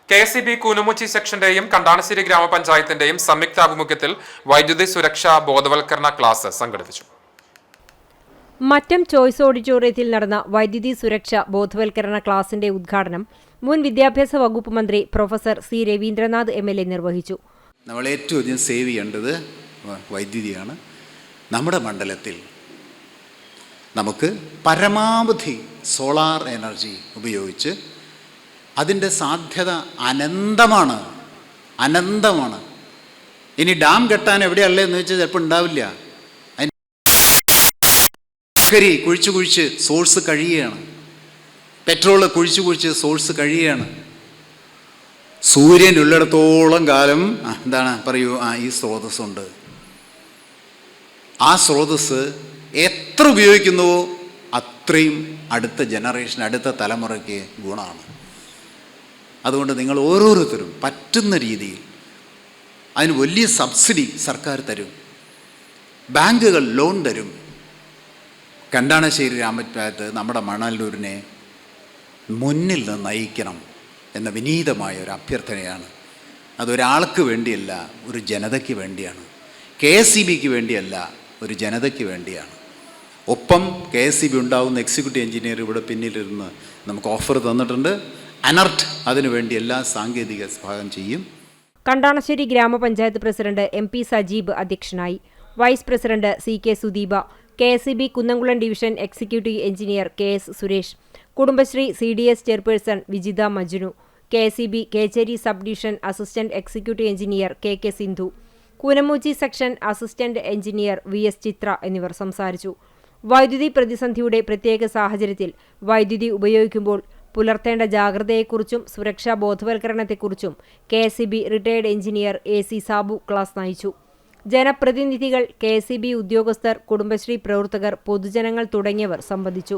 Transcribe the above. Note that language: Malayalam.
KSEB കൂനമുച്ചി സെക്ഷന്റെയും കണ്ടാണശ്ശേരി ഗ്രാമപഞ്ചായത്തിന്റെയും സംയുക്താഭിമുഖ്യത്തിൽ വൈദ്യുതി സുരക്ഷാ ബോധവൽക്കരണ ക്ലാസ് സംഘടിപ്പിച്ചു. മറ്റം ചോയ്സ് ഓഡിറ്റോറിയത്തിൽ നടന്ന വൈദ്യുതി സുരക്ഷാ ബോധവൽക്കരണ ക്ലാസിന്റെ ഉദ്ഘാടനം മുൻ വിദ്യാഭ്യാസ വകുപ്പ് മന്ത്രി പ്രൊഫസർ സി രവീന്ദ്രനാഥ് MLA നിർവഹിച്ചു. നമ്മൾ ഏറ്റവും അധികം സേവ് ചെയ്യേണ്ടത് വൈദ്യുതിയാണ്. നമ്മുടെ മണ്ഡലത്തിൽ നമുക്ക് പരമാവധി സോളാർ എനർജി ഉപയോഗിച്ച് അതിൻ്റെ സാധ്യത അനന്തമാണ്. ഇനി ഡാം കെട്ടാൻ എവിടെയല്ലേ എന്ന് വെച്ചാൽ ചിലപ്പോൾ ഉണ്ടാവില്ല. അതിന് കുഴിച്ച് സോഴ്സ് കഴിയുകയാണ്. പെട്രോള് കുഴിച്ച് സോഴ്സ് കഴിയുകയാണ്. സൂര്യനുള്ളിടത്തോളം കാലം ഈ സ്രോതസ്സുണ്ട്. ആ സ്രോതസ്സ് എത്ര ഉപയോഗിക്കുന്നുവോ അത്രയും അടുത്ത ജനറേഷൻ, അടുത്ത തലമുറയ്ക്ക് ഗുണമാണ്. അതുകൊണ്ട് നിങ്ങൾ ഓരോരുത്തരും പറ്റുന്ന രീതിയിൽ അതിന് വലിയ സബ്സിഡി സർക്കാർ തരും, ബാങ്കുകൾ ലോൺ തരും. കണ്ടാണശ്ശേരി ഗ്രാമപഞ്ചായത്ത് നമ്മുടെ മണലൂരിനെ മുന്നിൽ നിന്ന് നയിക്കണം എന്ന വിനീതമായ ഒരു അഭ്യർത്ഥനയാണ്. അതൊരാൾക്ക് വേണ്ടിയല്ല, ഒരു ജനതയ്ക്ക് വേണ്ടിയാണ്. KSEBക്ക് വേണ്ടിയല്ല, ഒരു ജനതയ്ക്ക് വേണ്ടിയാണ്. ഒപ്പം KSEB ഉണ്ടാവുന്ന എക്സിക്യൂട്ടീവ് എഞ്ചിനീയർ ഇവിടെ പിന്നിലിരുന്ന് നമുക്ക് ഓഫർ തന്നിട്ടുണ്ട്. അനർട്ട് അതിനുവേണ്ടി എല്ലാ സാങ്കേതിക സഹായം ചെയ്യും. കണ്ടാണശ്ശേരി ഗ്രാമപഞ്ചായത്ത് പ്രസിഡന്റ് MP സജീബ് അധ്യക്ഷനായി. Vice president CK Sudeepa, KSEB Kunnamkulam division executive engineer KS Suresh, Kudumbashree CDS chairperson Vijitha Majnu, KSEB Kechery sub division assistant executive engineer KK Sindhu, Koonamoochi section assistant engineer VS Chithra എന്നിവർ സംസാരിച്ചു. വൈദ്യുതി പ്രതിസന്ധിയുടെ പ്രത്യേക സാഹചര്യത്തിൽ വൈദ്യുതി ഉപയോഗിക്കുമ്പോൾ പുലർത്തേണ്ട ജാഗ്രതയെക്കുറിച്ചും സുരക്ഷാ ബോധവൽക്കരണത്തെക്കുറിച്ചും KSEB retired engineer AC Sabu class നയിച്ചു. ജനപ്രതിനിധികൾ, KSEB ഉദ്യോഗസ്ഥർ, കുടുംബശ്രീ പ്രവർത്തകർ, പൊതുജനങ്ങൾ തുടങ്ങിയവർ സംബന്ധിച്ചു.